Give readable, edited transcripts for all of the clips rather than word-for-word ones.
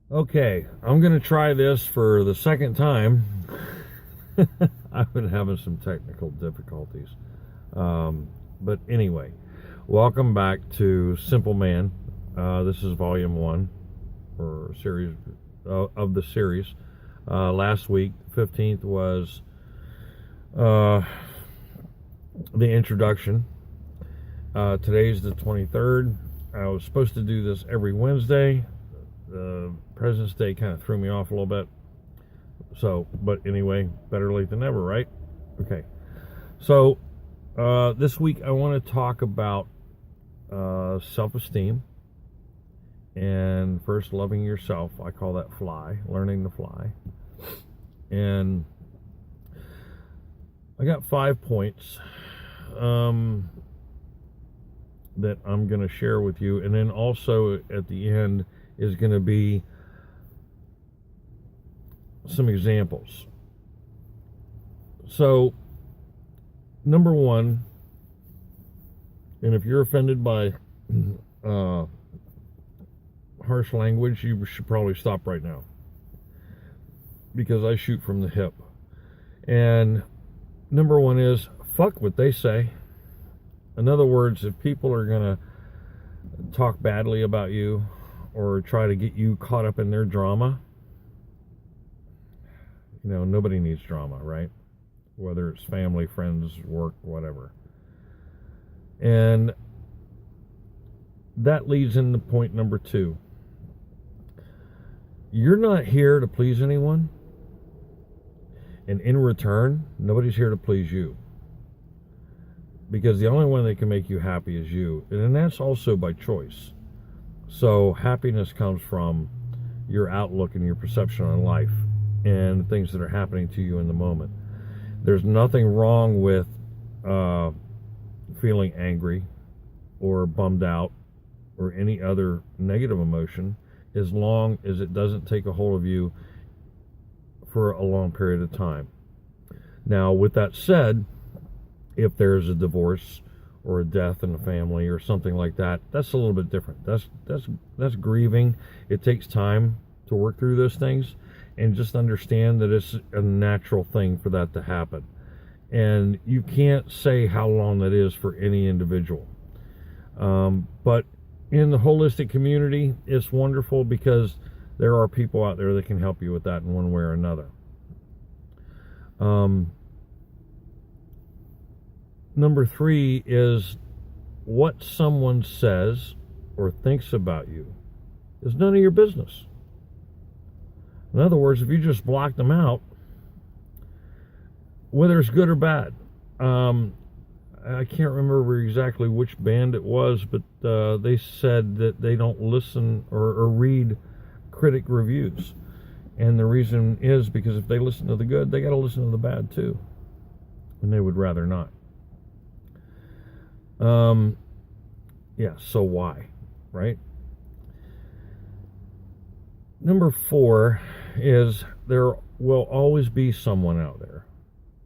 Okay, I'm going to try this for the second time. I've been having some technical difficulties. But anyway, welcome back to Simple Man. This is volume 1 or series of the series. Last week, 15th, was the introduction. Today's the 23rd. I was supposed to do this every Wednesday. President's Day kind of threw me off a little bit. So, but anyway, better late than never, right? Okay. So, this week I want to talk about self-esteem and first loving yourself. I call that fly, learning to fly. And I got 5 points that I'm going to share with you. And then also at the end is going to be some examples. So, number 1, and if you're offended by harsh language, you should probably stop right now, because I shoot from the hip. And number 1 is, fuck what they say. In other words, if people are going to talk badly about you or try to get you caught up in their drama, you know, nobody needs drama, right? Whether it's family, friends, work, whatever. And that leads into point number 2. You're not here to please anyone. And in return, nobody's here to please you. Because the only one that can make you happy is you. And that's also by choice. So happiness comes from your outlook and your perception on life and things that are happening to you in the moment. There's nothing wrong with feeling angry or bummed out or any other negative emotion, as long as it doesn't take a hold of you for a long period of time. Now, with that said, if there's a divorce or a death in the family or something like that, that's a little bit different. That's grieving. It takes time to work through those things, and just understand that it's a natural thing for that to happen. And you can't say how long that is for any individual. But in the holistic community, it's wonderful because there are people out there that can help you with that in one way or another. Number 3 is, what someone says or thinks about you is none of your business. In other words, if you just block them out, whether it's good or bad, I can't remember exactly which band it was, but they said that they don't listen or read critic reviews. And the reason is because if they listen to the good, they got to listen to the bad too. And they would rather not. Yeah, so why, right? Number 4 is, there will always be someone out there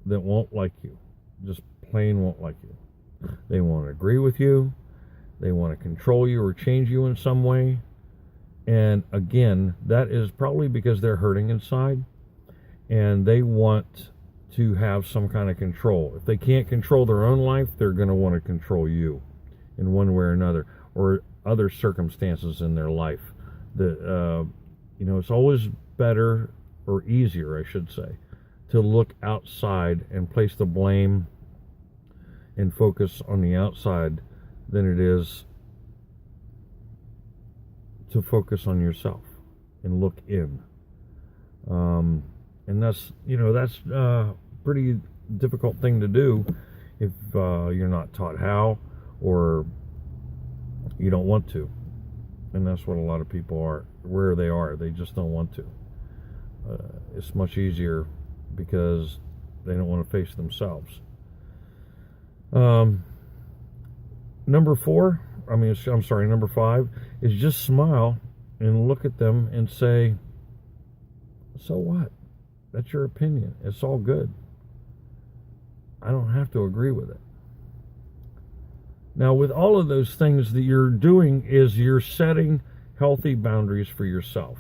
that won't like you. Just plain won't like you. They won't agree with you. They want to control you or change you in some way. And again, that is probably because they're hurting inside and they want to have some kind of control. If they can't control their own life, they're going to want to control you in one way or another, or other circumstances in their life. That it's always better, or easier, I should say, to look outside and place the blame and focus on the outside than it is to focus on yourself and look in. And that's a pretty difficult thing to do if you're not taught how, or you don't want to. And that's what a lot of people are, where they are. They just don't want to. It's much easier because they don't want to face themselves. Number 5 is just smile and look at them and say, so what? That's your opinion. It's all good. I don't have to agree with it. Now, with all of those things that you're doing is you're setting healthy boundaries for yourself.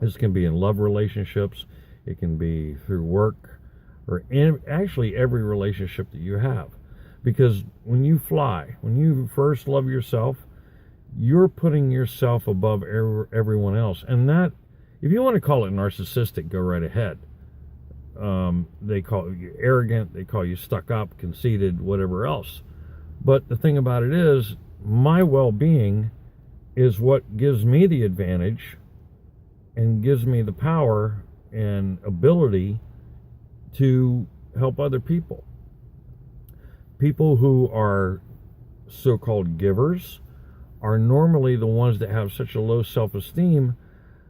This can be in love relationships, it can be through work, or actually every relationship that you have. Because when you fly, when you first love yourself, you're putting yourself above everyone else. And that, if you want to call it narcissistic, go right ahead. They call you arrogant, they call you stuck up, conceited, whatever else. But the thing about it is, my well-being is what gives me the advantage and gives me the power and ability to help other people. People who are so-called givers are normally the ones that have such a low self-esteem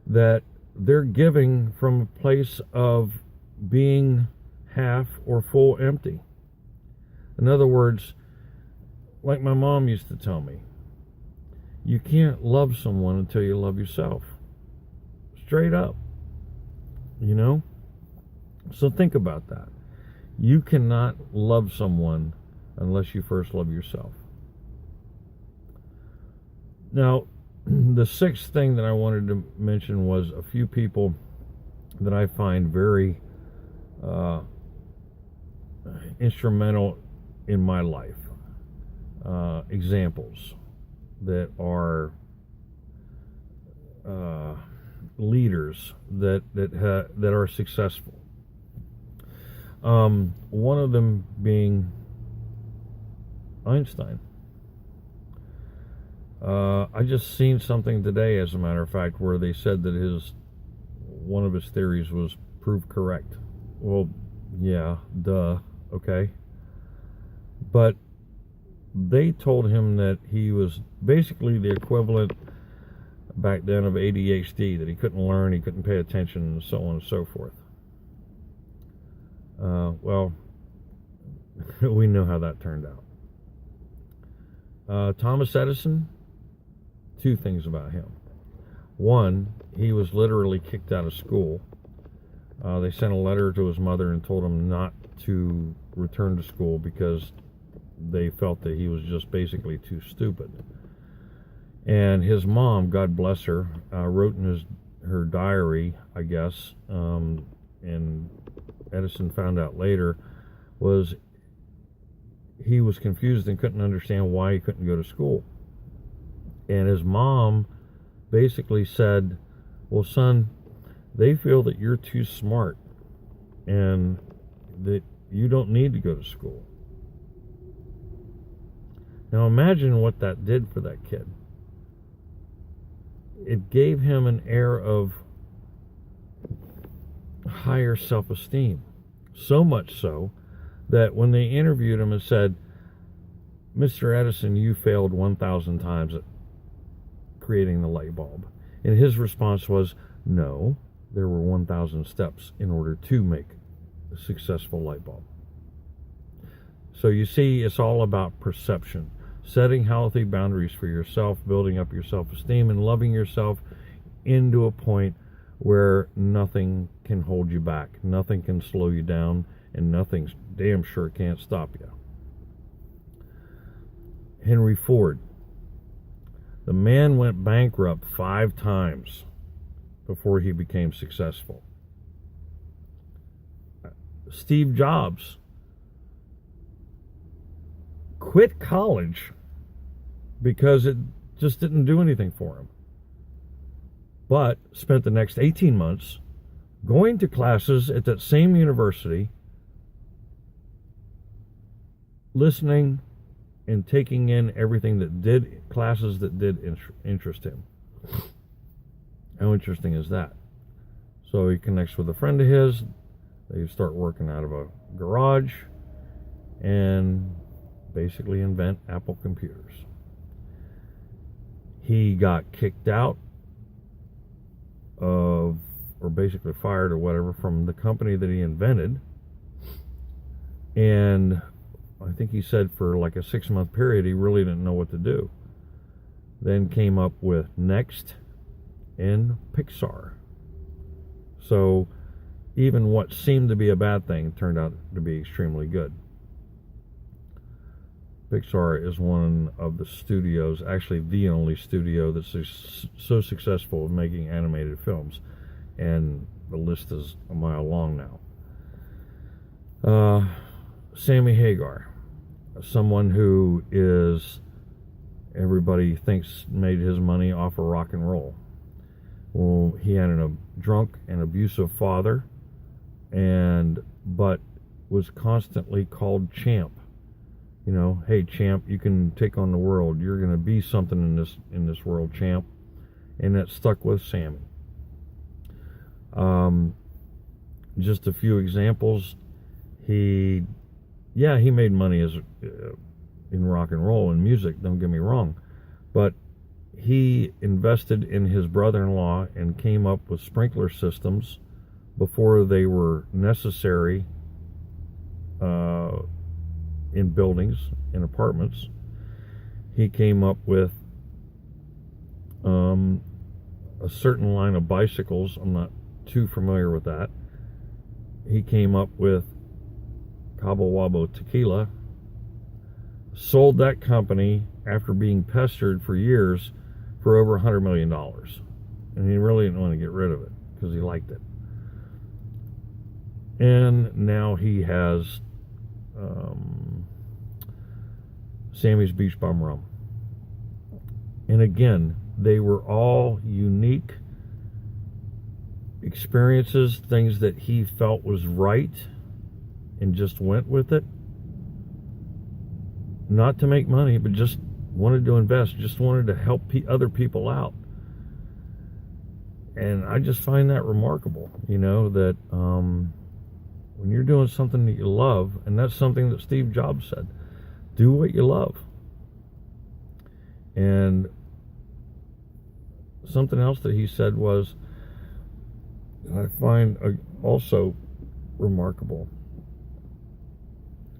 that they're giving from a place of being half or full empty. In other words, like my mom used to tell me, you can't love someone until you love yourself. Straight up. You know? So think about that. You cannot love someone unless you first love yourself. Now, the sixth thing that I wanted to mention was a few people that I find very instrumental in my life. Examples that are leaders that are successful. One of them being Einstein. I just seen something today, as a matter of fact, where they said that one of his theories was proved correct. Well, yeah, duh, okay. But they told him that he was basically the equivalent back then of ADHD, that he couldn't learn, he couldn't pay attention, and so on and so forth. Well, we know how that turned out. Thomas Edison, two things about him. One, he was literally kicked out of school. They sent a letter to his mother and told him not to return to school because they felt that he was just basically too stupid. And his mom, God bless her, wrote in her diary, I guess, and Edison found out later, was he was confused and couldn't understand why he couldn't go to school. And his mom basically said, well, son, they feel that you're too smart and that you don't need to go to school. Now imagine what that did for that kid. It gave him an air of higher self-esteem. So much so that when they interviewed him and said, Mr. Edison, you failed 1,000 times at creating the light bulb. And his response was, no, there were 1,000 steps in order to make a successful light bulb. So you see, it's all about perception. Setting healthy boundaries for yourself, building up your self-esteem, and loving yourself into a point where nothing can hold you back, nothing can slow you down, and nothing damn sure can't stop you. Henry Ford. The man went bankrupt 5 times before he became successful. Steve Jobs quit college because it just didn't do anything for him, but spent the next 18 months going to classes at that same university, listening and taking in everything classes that did interest him. How interesting is that? So he connects with a friend of his, they start working out of a garage, and basically invent Apple computers. He got kicked out of, or basically fired or whatever, from the company that he invented. And I think he said for like a 6-month period, he really didn't know what to do. Then came up with Next and Pixar. So even what seemed to be a bad thing turned out to be extremely good. Pixar is one of the studios, actually the only studio that's so successful in making animated films. And the list is a mile long now. Sammy Hagar, someone who is, everybody thinks made his money off of rock and roll. Well, he had a drunk and abusive father, but was constantly called champ. You know, hey champ, you can take on the world. You're going to be something in this world, champ. And that stuck with Sammy. Just a few examples. He made money as in rock and roll and music, don't get me wrong, but he invested in his brother-in-law and came up with sprinkler systems before they were necessary in buildings, in apartments. He came up with a certain line of bicycles. I'm not too familiar with that. He came up with Cabo Wabo tequila, sold that company after being pestered for years for over $100 million. And he really didn't want to get rid of it because he liked it. And now he has Sammy's Beach Bum Rum. And again, they were all unique experiences, things that he felt was right and just went with it. Not to make money, but just wanted to invest, just wanted to help other people out. And I just find that remarkable, you know, that when you're doing something that you love, and that's something that Steve Jobs said, do what you love. And something else that he said was, I find also remarkable.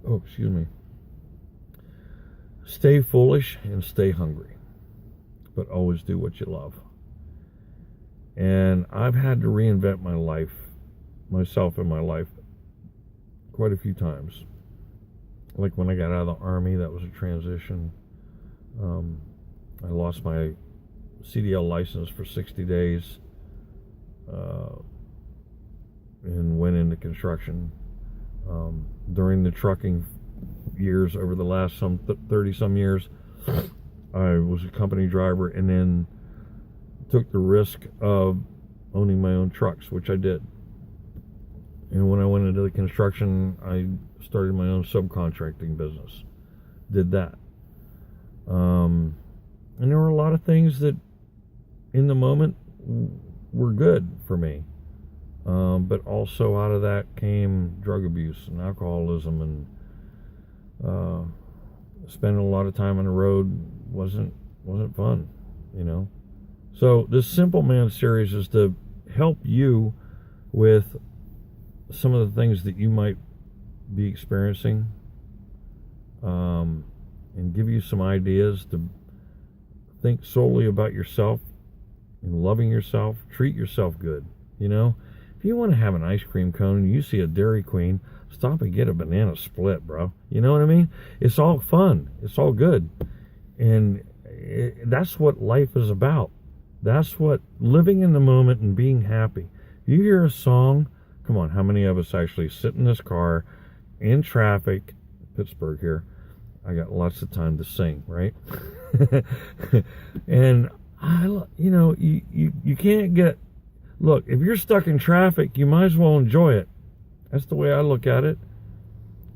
Oh, excuse me. Stay foolish and stay hungry, but always do what you love. And I've had to reinvent myself in my life, quite a few times. Like when I got out of the Army, that was a transition. I lost my CDL license for 60 days and went into construction. During the trucking years, over the last 30 some years, I was a company driver and then took the risk of owning my own trucks, which I did. And when I went into the construction, I started my own subcontracting business. Did that. And there were a lot of things that in the moment were good for me. But also out of that came drug abuse and alcoholism, and spending a lot of time on the road wasn't fun, you know. So this Simple Man series is to help you with some of the things that you might be experiencing, and give you some ideas to think solely about yourself and loving yourself. Treat yourself good, you know. If you want to have an ice cream cone and you see a Dairy Queen, stop and get a banana split, bro. You know what I mean? It's all fun. It's all good. And that's what life is about. That's what living in the moment and being happy. You hear a song, come on, how many of us actually sit in this car in traffic, Pittsburgh here, I got lots of time to sing, right? And you can't get, look, if you're stuck in traffic, you might as well enjoy it. That's the way I look at it.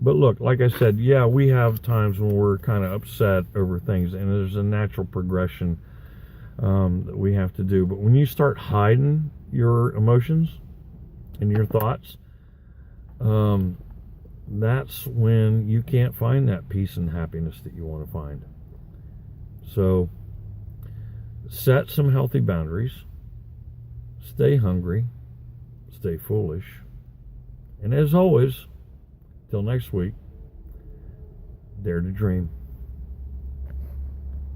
But look, like I said, yeah, we have times when we're kind of upset over things, and there's a natural progression that we have to do. But when you start hiding your emotions and your thoughts, that's when you can't find that peace and happiness that you want to find. So set some healthy boundaries. Stay hungry. Stay foolish. And as always, till next week, dare to dream.